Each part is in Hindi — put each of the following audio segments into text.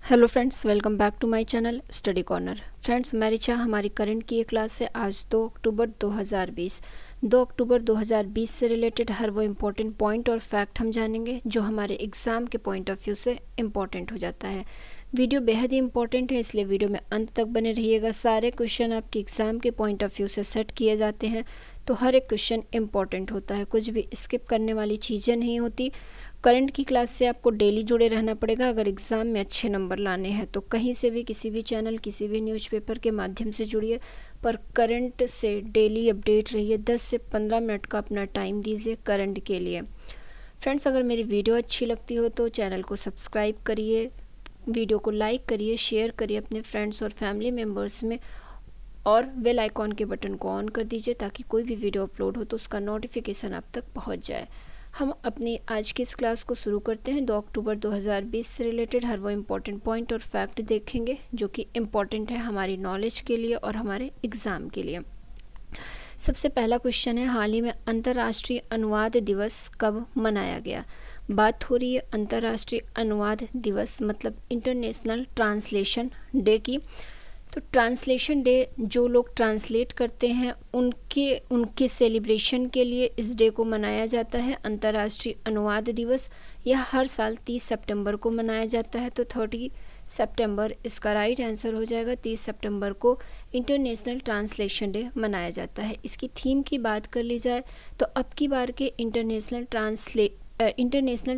Hello friends, welcome back to my channel study corner. Friends, मैं रिचा, हमारी करंट की ये क्लास है आज 2 अक्टूबर 2020। 2 अक्टूबर 2020 से रिलेटेड हर वो इम्पोर्टेंट पॉइंट और फैक्ट हम जानेंगे जो हमारे एग्ज़ाम के पॉइंट ऑफ व्यू से इम्पॉर्टेंट हो जाता है। वीडियो बेहद ही इंपॉर्टेंट है, इसलिए वीडियो में अंत तक बने रहिएगा। सारे क्वेश्चन आपके एग्ज़ाम के पॉइंट ऑफ व्यू से सेट किए जाते हैं, तो हर एक क्वेश्चन इंपॉर्टेंट होता है, कुछ भी स्किप करने वाली चीज़ें नहीं होती। करंट की क्लास से आपको डेली जुड़े रहना पड़ेगा अगर एग्ज़ाम में अच्छे नंबर लाने हैं, तो कहीं से भी, किसी भी चैनल, किसी भी न्यूज़पेपर के माध्यम से जुड़िए, पर करंट से डेली अपडेट रहिए। 10 से 15 मिनट का अपना टाइम दीजिए करंट के लिए। फ्रेंड्स, अगर मेरी वीडियो अच्छी लगती हो तो चैनल को सब्सक्राइब करिए, वीडियो को लाइक करिए, शेयर करिए अपने फ्रेंड्स और फैमिली मेम्बर्स में, और बेल आइकॉन के बटन को ऑन कर दीजिए ताकि कोई भी वीडियो अपलोड हो तो उसका नोटिफिकेशन आप तक पहुंच जाए। हम अपनी आज की इस क्लास को शुरू करते हैं। 2 अक्टूबर 2020 से रिलेटेड हर वो इम्पोर्टेंट पॉइंट और फैक्ट देखेंगे जो कि इम्पोर्टेंट है हमारी नॉलेज के लिए और हमारे एग्ज़ाम के लिए। सबसे पहला क्वेश्चन है, हाल ही में अंतर्राष्ट्रीय अनुवाद दिवस कब मनाया गया? बात हो रही है अंतर्राष्ट्रीय अनुवाद दिवस मतलब इंटरनेशनल ट्रांसलेशन डे की। तो ट्रांसलेशन डे, जो लोग ट्रांसलेट करते हैं उनके सेलिब्रेशन के लिए इस डे को मनाया जाता है अंतर्राष्ट्रीय अनुवाद दिवस। यह हर साल 30 सितंबर को मनाया जाता है, तो 30 सितंबर इसका राइट आंसर हो जाएगा। 30 सितंबर को इंटरनेशनल ट्रांसलेशन डे मनाया जाता है। इसकी थीम की बात कर ली जाए तो अब की बार के इंटरनेशनल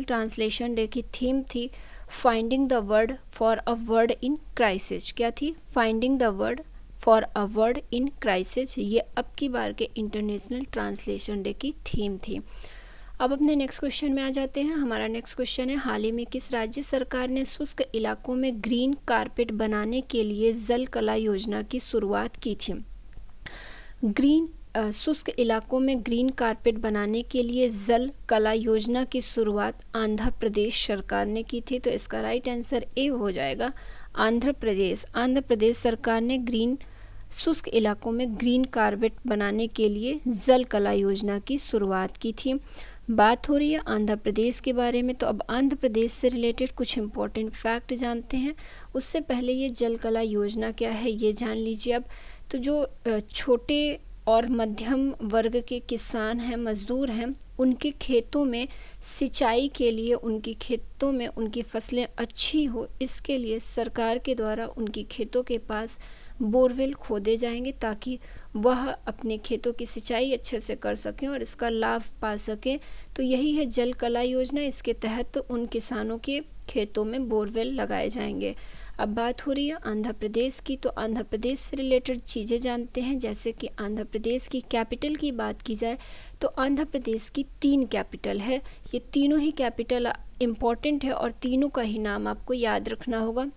ट्रांसलेशन डे की थीम थी finding the word for a word in crisis. क्या थी? Finding the word for a word in crisis. ये अब की बार के इंटरनेशनल ट्रांसलेशन डे की थीम थी। अब अपने नेक्स्ट क्वेश्चन में आ जाते हैं। हमारा नेक्स्ट क्वेश्चन है, हाल ही में किस राज्य सरकार ने शुष्क इलाकों में ग्रीन कारपेट बनाने के लिए जल कला योजना की शुरुआत की थी? शुष्क इलाकों में ग्रीन कारपेट बनाने के लिए जल कला योजना की शुरुआत आंध्र प्रदेश सरकार ने की थी, तो इसका राइट आंसर ए हो जाएगा, आंध्र प्रदेश। आंध्र प्रदेश सरकार ने शुष्क इलाकों में ग्रीन कारपेट बनाने के लिए जल कला योजना की शुरुआत की थी। बात हो रही है आंध्र प्रदेश के बारे में, तो अब आंध्र प्रदेश से रिलेटेड कुछ इम्पोर्टेंट फैक्ट जानते हैं। उससे पहले ये जल कला योजना क्या है ये जान लीजिए। अब तो जो छोटे और मध्यम वर्ग के किसान हैं, मज़दूर हैं, उनके खेतों में सिंचाई के लिए, उनकी खेतों में उनकी फसलें अच्छी हो, इसके लिए सरकार के द्वारा उनकी खेतों के पास बोरवेल खोदे जाएंगे ताकि वह अपने खेतों की सिंचाई अच्छे से कर सकें और इसका लाभ पा सकें। तो यही है जल कला योजना। इसके तहत उन किसानों के खेतों में बोरवेल लगाए जाएंगे। अब बात हो रही है आंध्र प्रदेश की, तो आंध्र प्रदेश से रिलेटेड चीज़ें जानते हैं। जैसे कि आंध्र प्रदेश की कैपिटल की बात की जाए तो आंध्र प्रदेश की 3 कैपिटल है। ये तीनों ही कैपिटल इम्पॉर्टेंट है और तीनों का ही नाम आपको याद रखना होगा।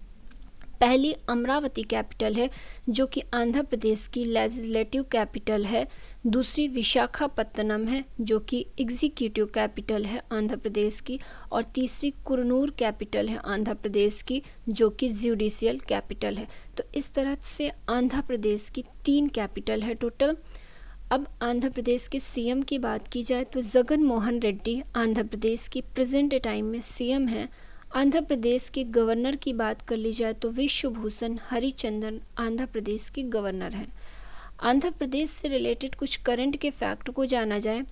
पहली अमरावती कैपिटल है जो कि आंध्र प्रदेश की लेजिस्लेटिव कैपिटल है। दूसरी विशाखापत्तनम है जो कि एग्जीक्यूटिव कैपिटल है आंध्र प्रदेश की। और तीसरी कुरनूल कैपिटल है आंध्र प्रदेश की जो कि जुडिशियल कैपिटल है। तो इस तरह से आंध्र प्रदेश की 3 कैपिटल है टोटल। अब आंध्र प्रदेश के सीएम की बात की जाए तो जगन मोहन रेड्डी आंध्र प्रदेश की प्रेजेंट टाइम में सीएम हैं। आंध्र प्रदेश के गवर्नर की बात कर ली जाए तो विश्वभूषण हरिचंदन आंध्र प्रदेश के गवर्नर हैं। आंध्र प्रदेश से रिलेटेड कुछ करंट के फैक्ट को जाना जाए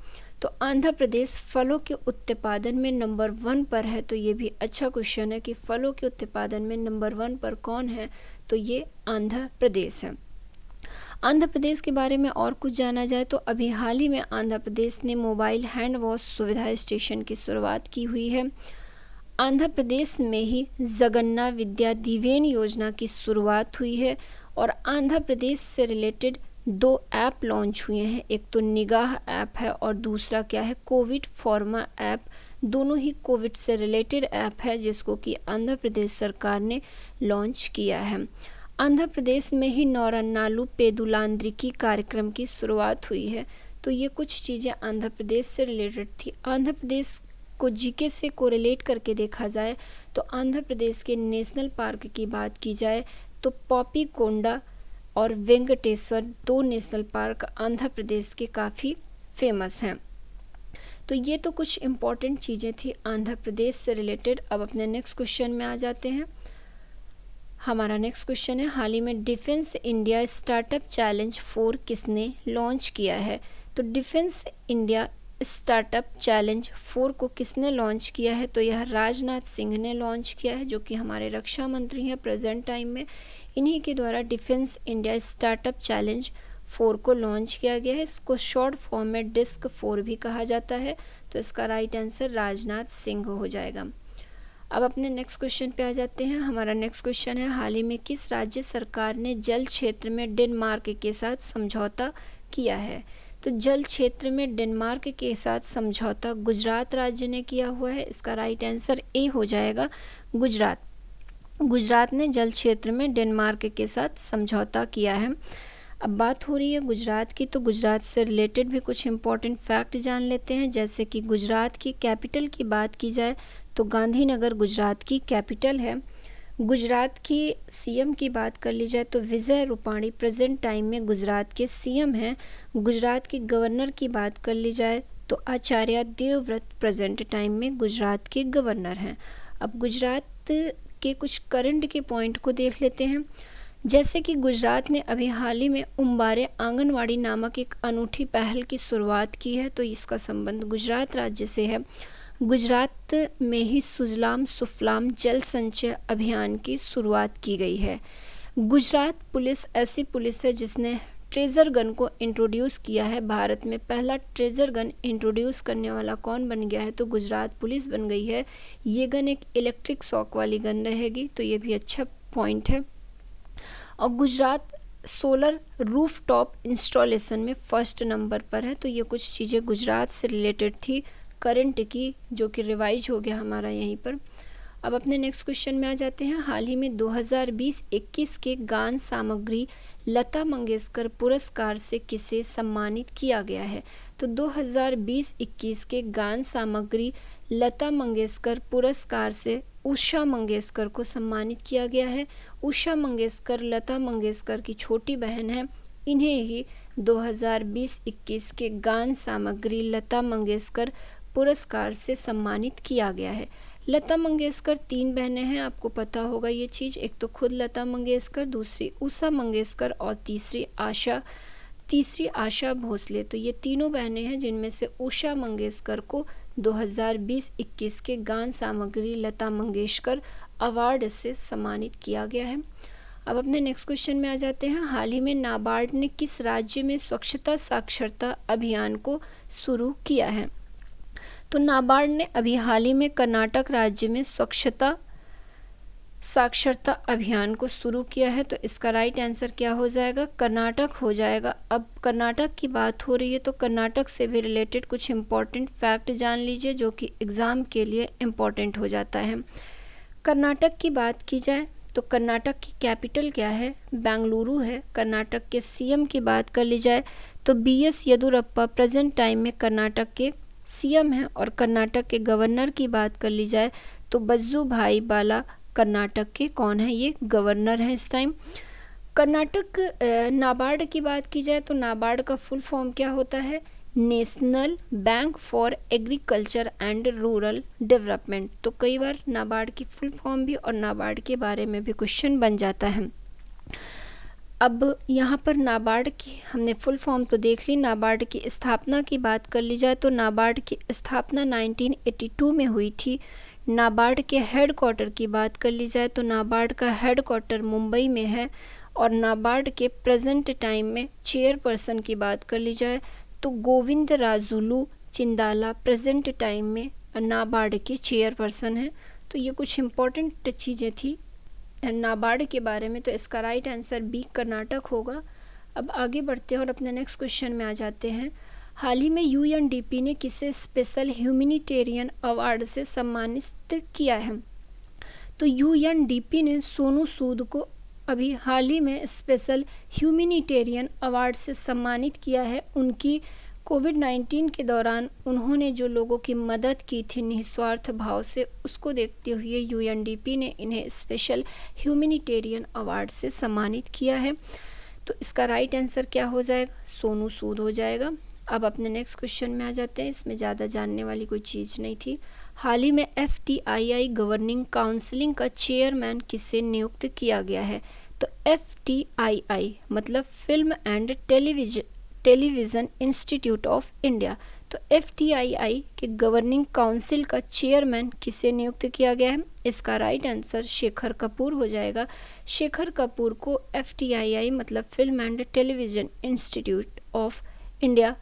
तो आंध्र प्रदेश फलों के उत्पादन में नंबर 1 पर है। तो ये भी अच्छा क्वेश्चन है कि फलों के उत्पादन में नंबर 1 पर कौन है, तो ये आंध्र प्रदेश है। आंध्र प्रदेश के बारे में और कुछ जाना जाए तो अभी हाल ही में आंध्र प्रदेश ने मोबाइल हैंड वॉश सुविधा स्टेशन की शुरुआत की हुई है। आंध्र प्रदेश में ही जगन्ना विद्या दीवेन योजना की शुरुआत हुई है। और आंध्र प्रदेश से रिलेटेड 2 ऐप लॉन्च हुए हैं, एक तो निगाह ऐप है और दूसरा क्या है, कोविड फॉर्मा ऐप। दोनों ही कोविड से रिलेटेड ऐप है जिसको कि आंध्र प्रदेश सरकार ने लॉन्च किया है। आंध्र प्रदेश में ही नौरन्नालू पेदुलांद्रिकी कार्यक्रम की शुरुआत हुई है। तो ये कुछ चीज़ें आंध्र प्रदेश से रिलेटेड थी। आंध्र प्रदेश को जीके से कोरिलेट करके देखा जाए तो आंध्र प्रदेश के नेशनल पार्क की बात की जाए तो पॉपी कोंडा और वेंकटेश्वर 2 नेशनल पार्क आंध्र प्रदेश के काफ़ी फेमस हैं। तो ये तो कुछ इम्पॉर्टेंट चीज़ें थी आंध्र प्रदेश से रिलेटेड। अब अपने नेक्स्ट क्वेश्चन में आ जाते हैं। हमारा नेक्स्ट क्वेश्चन है, हाल ही में डिफेंस इंडिया स्टार्टअप चैलेंज 4 किसने लॉन्च किया है? तो डिफेंस इंडिया स्टार्टअप चैलेंज 4 को किसने लॉन्च किया है? तो यह राजनाथ सिंह ने लॉन्च किया है, जो कि हमारे रक्षा मंत्री हैं प्रेजेंट टाइम में। इन्हीं के द्वारा डिफेंस इंडिया स्टार्टअप चैलेंज 4 को लॉन्च किया गया है। इसको शॉर्ट फॉर्म में डिस्क 4 भी कहा जाता है। तो इसका राइट आंसर राजनाथ सिंह हो जाएगा। अब अपने नेक्स्ट क्वेश्चन पे आ जाते हैं। हमारा नेक्स्ट क्वेश्चन है, हाल ही में किस राज्य सरकार ने जल क्षेत्र में डेनमार्क के साथ समझौता किया है? तो जल क्षेत्र में डेनमार्क के साथ समझौता गुजरात राज्य ने किया हुआ है। इसका राइट आंसर ए हो जाएगा, गुजरात। गुजरात ने जल क्षेत्र में डेनमार्क के साथ समझौता किया है। अब बात हो रही है गुजरात की, तो गुजरात से रिलेटेड भी कुछ इंपॉर्टेंट फैक्ट जान लेते हैं। जैसे कि गुजरात की कैपिटल की बात की जाए तो गांधीनगर गुजरात की कैपिटल है। गुजरात की सीएम की बात कर ली जाए तो विजय रूपाणी प्रेजेंट टाइम में गुजरात के सीएम हैं। गुजरात के गवर्नर की बात कर ली जाए तो आचार्य देवव्रत प्रेजेंट टाइम में गुजरात के गवर्नर हैं। अब गुजरात के कुछ करंट के पॉइंट को देख लेते हैं। जैसे कि गुजरात ने अभी हाल ही में उम्बारे आंगनवाड़ी नामक एक अनूठी पहल की शुरुआत की है, तो इसका संबंध गुजरात राज्य से है। गुजरात में ही सुजलाम सुफलाम जल संचय अभियान की शुरुआत की गई है। गुजरात पुलिस ऐसी पुलिस है जिसने ट्रेजर गन को इंट्रोड्यूस किया है। भारत में पहला ट्रेजर गन इंट्रोड्यूस करने वाला कौन बन गया है? तो गुजरात पुलिस बन गई है। ये गन एक इलेक्ट्रिक शॉक वाली गन रहेगी, तो ये भी अच्छा पॉइंट है। और Gujarat solar roof top installation में फर्स्ट नंबर पर है। तो ये कुछ चीज़ें गुजरात से रिलेटेड थी करंट की, जो कि रिवाइज हो गया हमारा यहीं पर। अब अपने नेक्स्ट क्वेश्चन में आ जाते हैं। हाल ही में 2020-21 के गान सामग्री लता मंगेशकर पुरस्कार से किसे सम्मानित किया गया है? तो 2020-21 के गान सामग्री लता मंगेशकर पुरस्कार से उषा मंगेशकर को सम्मानित किया गया है। उषा मंगेशकर लता मंगेशकर की छोटी बहन है। इन्हें ही 2020-21 के गान सामग्री लता मंगेशकर पुरस्कार से सम्मानित किया गया है। लता मंगेशकर 3 बहनें हैं, आपको पता होगा ये चीज़। एक तो खुद लता मंगेशकर, दूसरी उषा मंगेशकर और तीसरी आशा भोसले। तो ये तीनों बहनें हैं, जिनमें से उषा मंगेशकर को 2020-21 के गान सामग्री लता मंगेशकर अवार्ड से सम्मानित किया गया है। अब अपने नेक्स्ट क्वेश्चन में आ जाते हैं। हाल ही में नाबार्ड ने किस राज्य में स्वच्छता साक्षरता अभियान को शुरू किया है? तो नाबार्ड ने अभी हाल ही में कर्नाटक राज्य में स्वच्छता साक्षरता अभियान को शुरू किया है। तो इसका राइट आंसर क्या हो जाएगा? कर्नाटक हो जाएगा। अब कर्नाटक की बात हो रही है तो कर्नाटक से भी रिलेटेड कुछ इम्पॉर्टेंट फैक्ट जान लीजिए, जो कि एग्ज़ाम के लिए इम्पॉर्टेंट हो जाता है। कर्नाटक की बात की जाए तो कर्नाटक की कैपिटल क्या है? बेंगलुरु है। कर्नाटक के सीएम की बात कर ली जाए तो BS येदियुरप्पा प्रेजेंट टाइम में कर्नाटक के सीएम हैं। और कर्नाटक के गवर्नर की बात कर ली जाए तो वजुभाई वाला कर्नाटक के कौन है? ये गवर्नर हैं इस टाइम। कर्नाटक नाबार्ड की बात की जाए तो नाबार्ड का फुल फॉर्म क्या होता है? National bank for agriculture and rural development. तो कई बार नाबार्ड की फुल फॉर्म भी और नाबार्ड के बारे में भी क्वेश्चन बन जाता है। अब यहाँ पर नाबार्ड की हमने फुल फॉर्म तो देख ली। नाबार्ड की स्थापना की बात कर ली जाए तो नाबार्ड की स्थापना 1982 में हुई थी। नाबार्ड के हेड क्वार्टर की बात कर ली जाए तो नाबार्ड का हेड क्वार्टर मुंबई में है। और नाबार्ड के प्रेजेंट टाइम में चेयरपर्सन की बात कर ली जाए तो गोविंद राजुलू चिंदाला प्रेजेंट टाइम में नाबार्ड के चेयरपर्सन हैं। तो ये कुछ इम्पोर्टेंट चीज़ें थी नाबार्ड के बारे में। तो इसका राइट आंसर बी कर्नाटक होगा। अब आगे बढ़ते हैं और अपने नेक्स्ट क्वेश्चन में आ जाते हैं। हाल ही में UNDP ने किसे स्पेशल ह्यूमैनिटेरियन अवार्ड से सम्मानित किया है? तो UNDP ने सोनू सूद को अभी हाल ही में स्पेशल ह्यूमैनिटेरियन अवार्ड से सम्मानित किया है। उनकी कोविड-19 के दौरान उन्होंने जो लोगों की मदद की थी निस्वार्थ भाव से, उसको देखते हुए UNDP ने इन्हें स्पेशल ह्यूमैनिटेरियन अवार्ड से सम्मानित किया है। तो इसका राइट आंसर क्या हो जाएगा? सोनू सूद हो जाएगा। अब अपने नेक्स्ट क्वेश्चन में आ जाते हैं। इसमें ज़्यादा जानने वाली कोई चीज़ नहीं थी। हाल ही में FTII गवर्निंग काउंसिलिंग का चेयरमैन किसे नियुक्त किया गया है? तो FTII मतलब film and television institute of India. तो FTII के गवर्निंग काउंसिल का चेयरमैन किसे नियुक्त किया गया है? इसका राइट आंसर शेखर कपूर हो जाएगा। शेखर कपूर को FTII मतलब film and television institute of India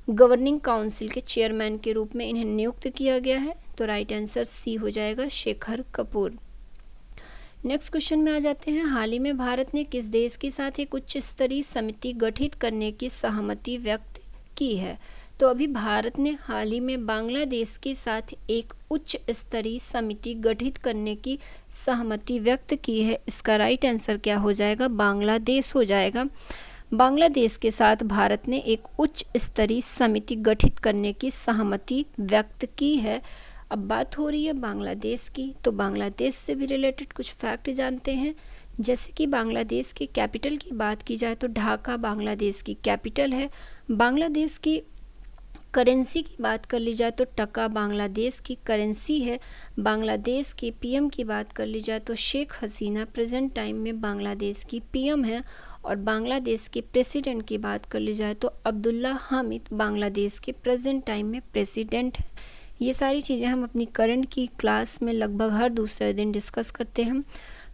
governing council के चेयरमैन के रूप में इन्हें नियुक्त किया गया है। तो राइट आंसर सी हो जाएगा, शेखर कपूर। नेक्स्ट क्वेश्चन में आ जाते हैं। हाल ही में भारत ने किस देश के साथ एक उच्च स्तरीय समिति गठित करने की सहमति व्यक्त की है? तो अभी भारत ने हाल ही में बांग्लादेश के साथ एक उच्च स्तरीय समिति गठित करने की सहमति व्यक्त की है। इसका राइट आंसर क्या हो जाएगा? बांग्लादेश हो जाएगा। बांग्लादेश के साथ भारत ने एक उच्च स्तरीय समिति गठित करने की सहमति व्यक्त की है। अब बात हो रही है बांग्लादेश की, तो बांग्लादेश से भी रिलेटेड कुछ फैक्ट जानते हैं। जैसे कि बांग्लादेश के कैपिटल की बात की जाए तो ढाका बांग्लादेश की कैपिटल है। बांग्लादेश की करेंसी की बात कर ली जाए तो टका बांग्लादेश की करेंसी है। बांग्लादेश के PM की बात कर ली जाए तो शेख हसीना प्रेजेंट टाइम में बांग्लादेश की PM है। और बांग्लादेश के प्रेसिडेंट की बात कर ली जाए तो अब्दुल्ला हामिद बांग्लादेश के प्रेजेंट टाइम में प्रेसिडेंट है। ये सारी चीज़ें हम अपनी करंट की क्लास में लगभग हर दूसरे दिन डिस्कस करते हैं।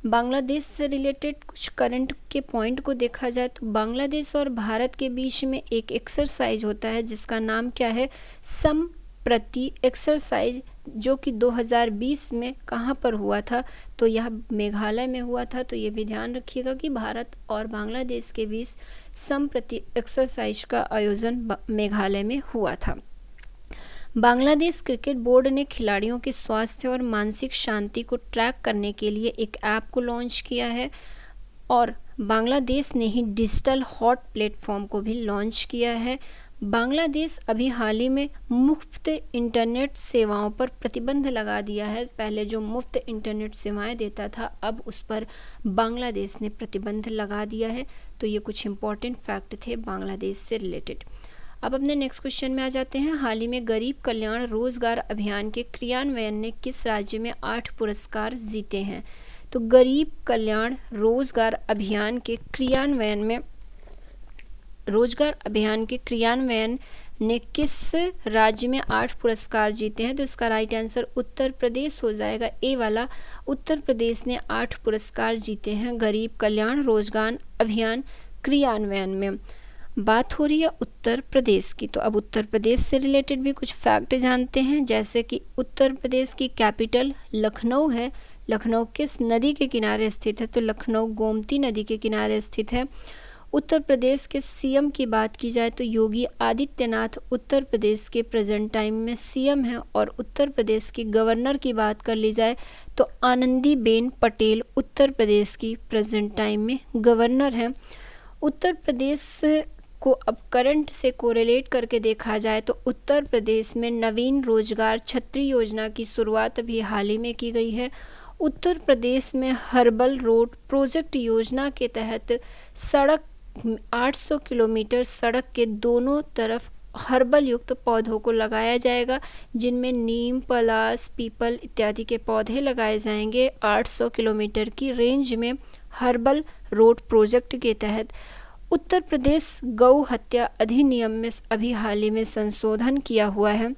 बांग्लादेश से रिलेटेड कुछ करंट के पॉइंट को देखा जाए तो बांग्लादेश और भारत के बीच में एक एक्सरसाइज होता है जिसका नाम क्या है? समप्रति एक्सरसाइज, जो कि 2020 में कहाँ पर हुआ था? तो यह मेघालय में हुआ था। तो ये भी ध्यान रखिएगा कि भारत और बांग्लादेश के बीच समप्रति एक्सरसाइज का आयोजन मेघालय में हुआ था। बांग्लादेश क्रिकेट बोर्ड ने खिलाड़ियों के स्वास्थ्य और मानसिक शांति को ट्रैक करने के लिए एक ऐप को लॉन्च किया है। और बांग्लादेश ने ही डिजिटल हॉट प्लेटफॉर्म को भी लॉन्च किया है। बांग्लादेश अभी हाल ही में मुफ्त इंटरनेट सेवाओं पर प्रतिबंध लगा दिया है। पहले जो मुफ्त इंटरनेट सेवाएं देता था, अब उस पर बांग्लादेश ने प्रतिबंध लगा दिया है। तो ये कुछ इंपॉर्टेंट फैक्ट थे बांग्लादेश से रिलेटेड। अब अपने नेक्स्ट क्वेश्चन में आ जाते हैं। हाल ही में गरीब कल्याण रोजगार अभियान के क्रियान्वयन ने किस राज्य में 8 पुरस्कार जीते हैं? तो गरीब कल्याण रोजगार अभियान के क्रियान्वयन ने किस राज्य में 8 पुरस्कार जीते हैं? तो इसका राइट आंसर उत्तर प्रदेश हो जाएगा, ए वाला। उत्तर प्रदेश ने 8 पुरस्कार जीते हैं गरीब कल्याण रोजगार अभियान क्रियान्वयन में। बात हो रही है उत्तर प्रदेश की, तो अब उत्तर प्रदेश से रिलेटेड भी कुछ फैक्ट जानते हैं। जैसे कि उत्तर प्रदेश की कैपिटल लखनऊ है। लखनऊ किस नदी के किनारे स्थित है? तो लखनऊ गोमती नदी के किनारे स्थित है। उत्तर प्रदेश के CM की बात की जाए तो योगी आदित्यनाथ उत्तर प्रदेश के प्रेजेंट टाइम में CM हैं। और उत्तर प्रदेश के गवर्नर की बात कर ली जाए तो आनंदीबेन पटेल उत्तर प्रदेश की प्रेजेंट टाइम में गवर्नर हैं। उत्तर प्रदेश को अब करंट से कोरिलेट करके देखा जाए तो उत्तर प्रदेश में नवीन रोजगार छतरी योजना की शुरुआत अभी हाल ही में की गई है। उत्तर प्रदेश में हर्बल रोड प्रोजेक्ट योजना के तहत 800 किलोमीटर सड़क के दोनों तरफ हर्बल युक्त पौधों को लगाया जाएगा, जिनमें नीम, पलास, पीपल इत्यादि के पौधे लगाए जाएंगे 800 किलोमीटर की रेंज में हर्बल रोड प्रोजेक्ट के तहत। उत्तर प्रदेश गौ हत्या अधिनियम में अभी हाल ही में संशोधन किया हुआ है।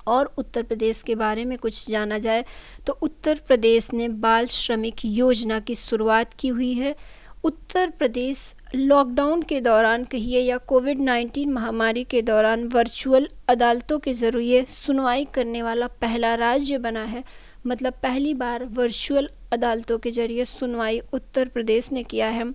और उत्तर प्रदेश के बारे में कुछ जाना जाए तो उत्तर प्रदेश ने बाल श्रमिक योजना की शुरुआत की हुई है। उत्तर प्रदेश लॉकडाउन के दौरान कहिए या कोविड-19 महामारी के दौरान वर्चुअल अदालतों के ज़रिए सुनवाई करने वाला पहला राज्य बना है। मतलब पहली बार वर्चुअल अदालतों के जरिए सुनवाई उत्तर प्रदेश ने किया है।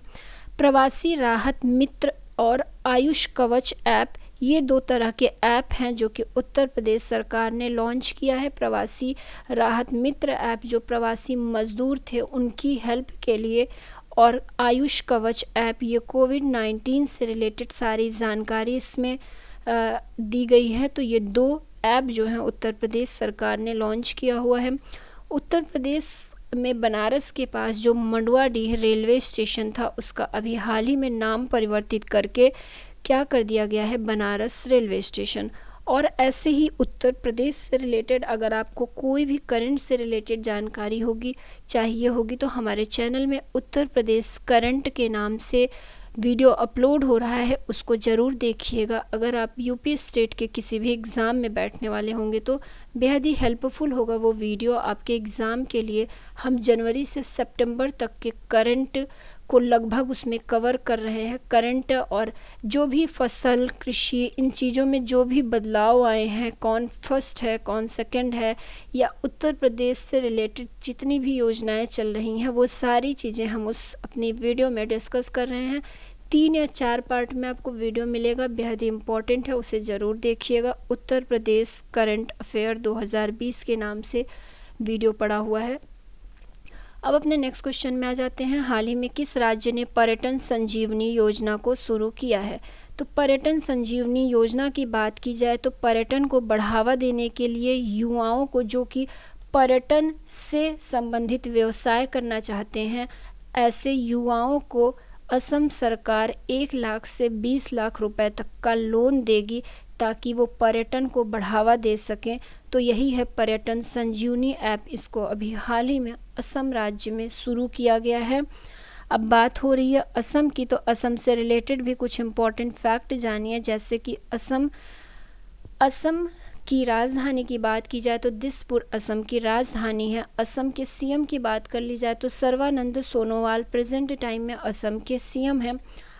प्रवासी राहत मित्र और आयुष कवच ऐप, ये 2 तरह के ऐप हैं जो कि उत्तर प्रदेश सरकार ने लॉन्च किया है। प्रवासी राहत मित्र ऐप जो प्रवासी मजदूर थे उनकी हेल्प के लिए, और आयुष कवच ऐप ये कोविड-19 से रिलेटेड सारी जानकारी इसमें दी गई है। तो ये 2 ऐप जो हैं उत्तर प्रदेश सरकार ने लॉन्च किया हुआ है। उत्तर प्रदेश में बनारस के पास जो मंडुआडीह रेलवे स्टेशन था उसका अभी हाल ही में नाम परिवर्तित करके क्या कर दिया गया है? Banaras railway station. और ऐसे ही उत्तर प्रदेश से रिलेटेड अगर आपको कोई भी करंट से रिलेटेड जानकारी होगी चाहिए होगी तो हमारे चैनल में उत्तर प्रदेश करंट के नाम से वीडियो अपलोड हो रहा है, उसको ज़रूर देखिएगा। अगर आप यूपी स्टेट के किसी भी एग्ज़ाम में बैठने वाले होंगे तो बेहद ही हेल्पफुल होगा वो वीडियो आपके एग्ज़ाम के लिए। हम जनवरी से सितंबर तक के करंट को लगभग उसमें कवर कर रहे हैं। करंट और जो भी फसल, कृषि, इन चीज़ों में जो भी बदलाव आए हैं, कौन फर्स्ट है, कौन सेकंड है, या उत्तर प्रदेश से रिलेटेड जितनी भी योजनाएं चल रही हैं वो सारी चीज़ें हम उस अपनी वीडियो में डिस्कस कर रहे हैं। 3 या 4 पार्ट में आपको वीडियो मिलेगा, बेहद ही इम्पॉर्टेंट है, उसे ज़रूर देखिएगा। उत्तर प्रदेश करंट अफेयर 2020 के नाम से वीडियो पड़ा हुआ है। अब अपने नेक्स्ट क्वेश्चन में आ जाते हैं। हाल ही में किस राज्य ने पर्यटन संजीवनी योजना को शुरू किया है? तो पर्यटन संजीवनी योजना की बात की जाए तो पर्यटन को बढ़ावा देने के लिए युवाओं को जो कि पर्यटन से संबंधित व्यवसाय करना चाहते हैं, ऐसे युवाओं को असम सरकार 1 लाख से 20 लाख रुपए तक का लोन देगी ताकि वो पर्यटन को बढ़ावा दे सकें। तो यही है पर्यटन संजीवनी ऐप। इसको अभी हाल ही में असम राज्य में शुरू किया गया है। अब बात हो रही है असम की, तो असम से रिलेटेड भी कुछ इम्पोर्टेंट फैक्ट जानिए। जैसे कि असम की राजधानी की बात की जाए तो दिसपुर असम की राजधानी है। असम के सीएम की बात कर ली जाए तो सर्बानंद सोनोवाल प्रेजेंट टाइम में असम के सीएम हैं।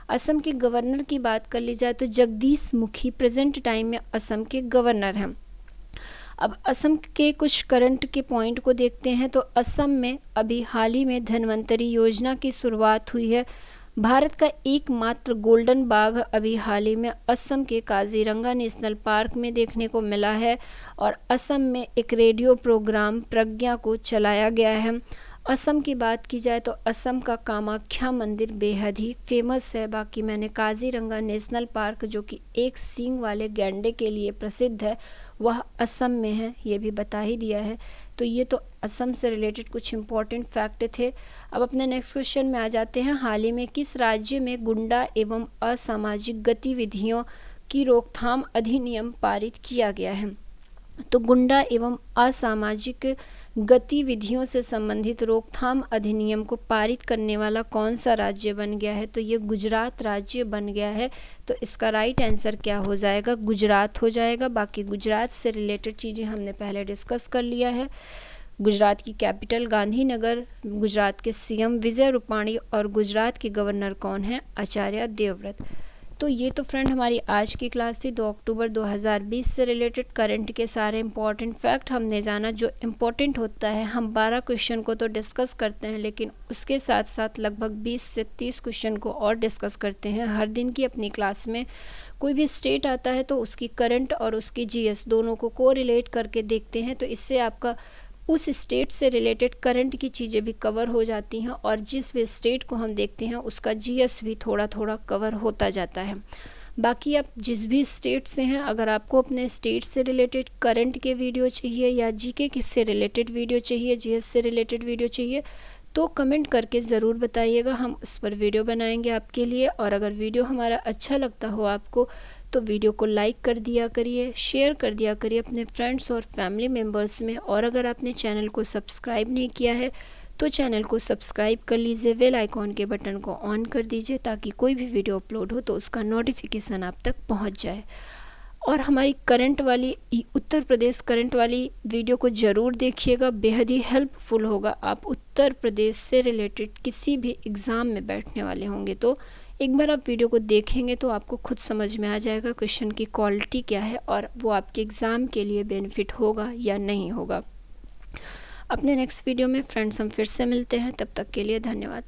असम के गवर्नर की बात कर ली जाए तो जगदीश मुखी प्रेजेंट टाइम में असम के गवर्नर हैं। अब असम के कुछ करंट के पॉइंट को देखते हैं तो असम में अभी हाल ही में धन्वंतरी योजना की शुरुआत हुई है। भारत का एकमात्र गोल्डन बाघ अभी हाल ही में असम के काजीरंगा नेशनल पार्क में देखने को मिला है। और असम में एक रेडियो प्रोग्राम प्रज्ञा को चलाया गया है। असम की बात की जाए तो असम का कामाख्या मंदिर बेहद ही फेमस है। बाकी मैंने काजीरंगा नेशनल पार्क जो कि एक सींग वाले गैंडे के लिए प्रसिद्ध है वह असम में है, ये भी बता ही दिया है। तो ये तो असम से रिलेटेड कुछ इम्पॉर्टेंट फैक्ट थे। अब अपने नेक्स्ट क्वेश्चन में आ जाते हैं। हाल ही में किस राज्य में गुंडा एवं असामाजिक गतिविधियों की रोकथाम अधिनियम पारित किया गया है? तो गुंडा एवं असामाजिक गतिविधियों से संबंधित रोकथाम अधिनियम को पारित करने वाला कौन सा राज्य बन गया है? तो ये गुजरात राज्य बन गया है। तो इसका राइट आंसर क्या हो जाएगा? गुजरात हो जाएगा। बाकी गुजरात से रिलेटेड चीज़ें हमने पहले डिस्कस कर लिया है। गुजरात की कैपिटल गांधीनगर, गुजरात के सीएम विजय रूपाणी और गुजरात के गवर्नर कौन है? आचार्य देवव्रत। तो ये तो फ्रेंड हमारी आज की क्लास थी। 2 अक्टूबर 2020 से रिलेटेड करंट के सारे इंपॉर्टेंट फैक्ट हमने जाना। जो इम्पोर्टेंट होता है हम 12 क्वेश्चन को तो डिस्कस करते हैं, लेकिन उसके साथ साथ लगभग 20 से 30 क्वेश्चन को और डिस्कस करते हैं हर दिन की अपनी क्लास में। कोई भी स्टेट आता है तो उसकी करंट और उसकी जीएस दोनों को कोरिलेट करके देखते हैं, तो इससे आपका उस स्टेट से रिलेटेड करंट की चीज़ें भी कवर हो जाती हैं और जिस भी स्टेट को हम देखते हैं उसका जीएस भी थोड़ा थोड़ा कवर होता जाता है। बाकी आप जिस भी स्टेट से हैं, अगर आपको अपने स्टेट से रिलेटेड करंट के वीडियो चाहिए या जीके से रिलेटेड वीडियो चाहिए, जीएस से रिलेटेड वीडियो चाहिए, तो कमेंट करके ज़रूर बताइएगा, हम उस पर वीडियो बनाएंगे आपके लिए। और अगर वीडियो हमारा अच्छा लगता हो आपको तो वीडियो को लाइक कर दिया करिए, शेयर कर दिया करिए अपने फ्रेंड्स और फैमिली मेम्बर्स में। और अगर आपने चैनल को सब्सक्राइब नहीं किया है तो चैनल को सब्सक्राइब कर लीजिए, बेल आइकॉन के बटन को ऑन कर दीजिए ताकि कोई भी वीडियो अपलोड हो तो उसका नोटिफिकेशन आप तक पहुंच जाए। और हमारी करंट वाली उत्तर प्रदेश करंट वाली वीडियो को ज़रूर देखिएगा, बेहद ही हेल्पफुल होगा। आप उत्तर प्रदेश से रिलेटेड किसी भी एग्ज़ाम में बैठने वाले होंगे तो एक बार आप वीडियो को देखेंगे तो आपको खुद समझ में आ जाएगा क्वेश्चन की क्वालिटी क्या है और वो आपके एग्ज़ाम के लिए बेनिफिट होगा या नहीं होगा। अपने नेक्स्ट वीडियो में फ्रेंड्स हम फिर से मिलते हैं, तब तक के लिए धन्यवाद।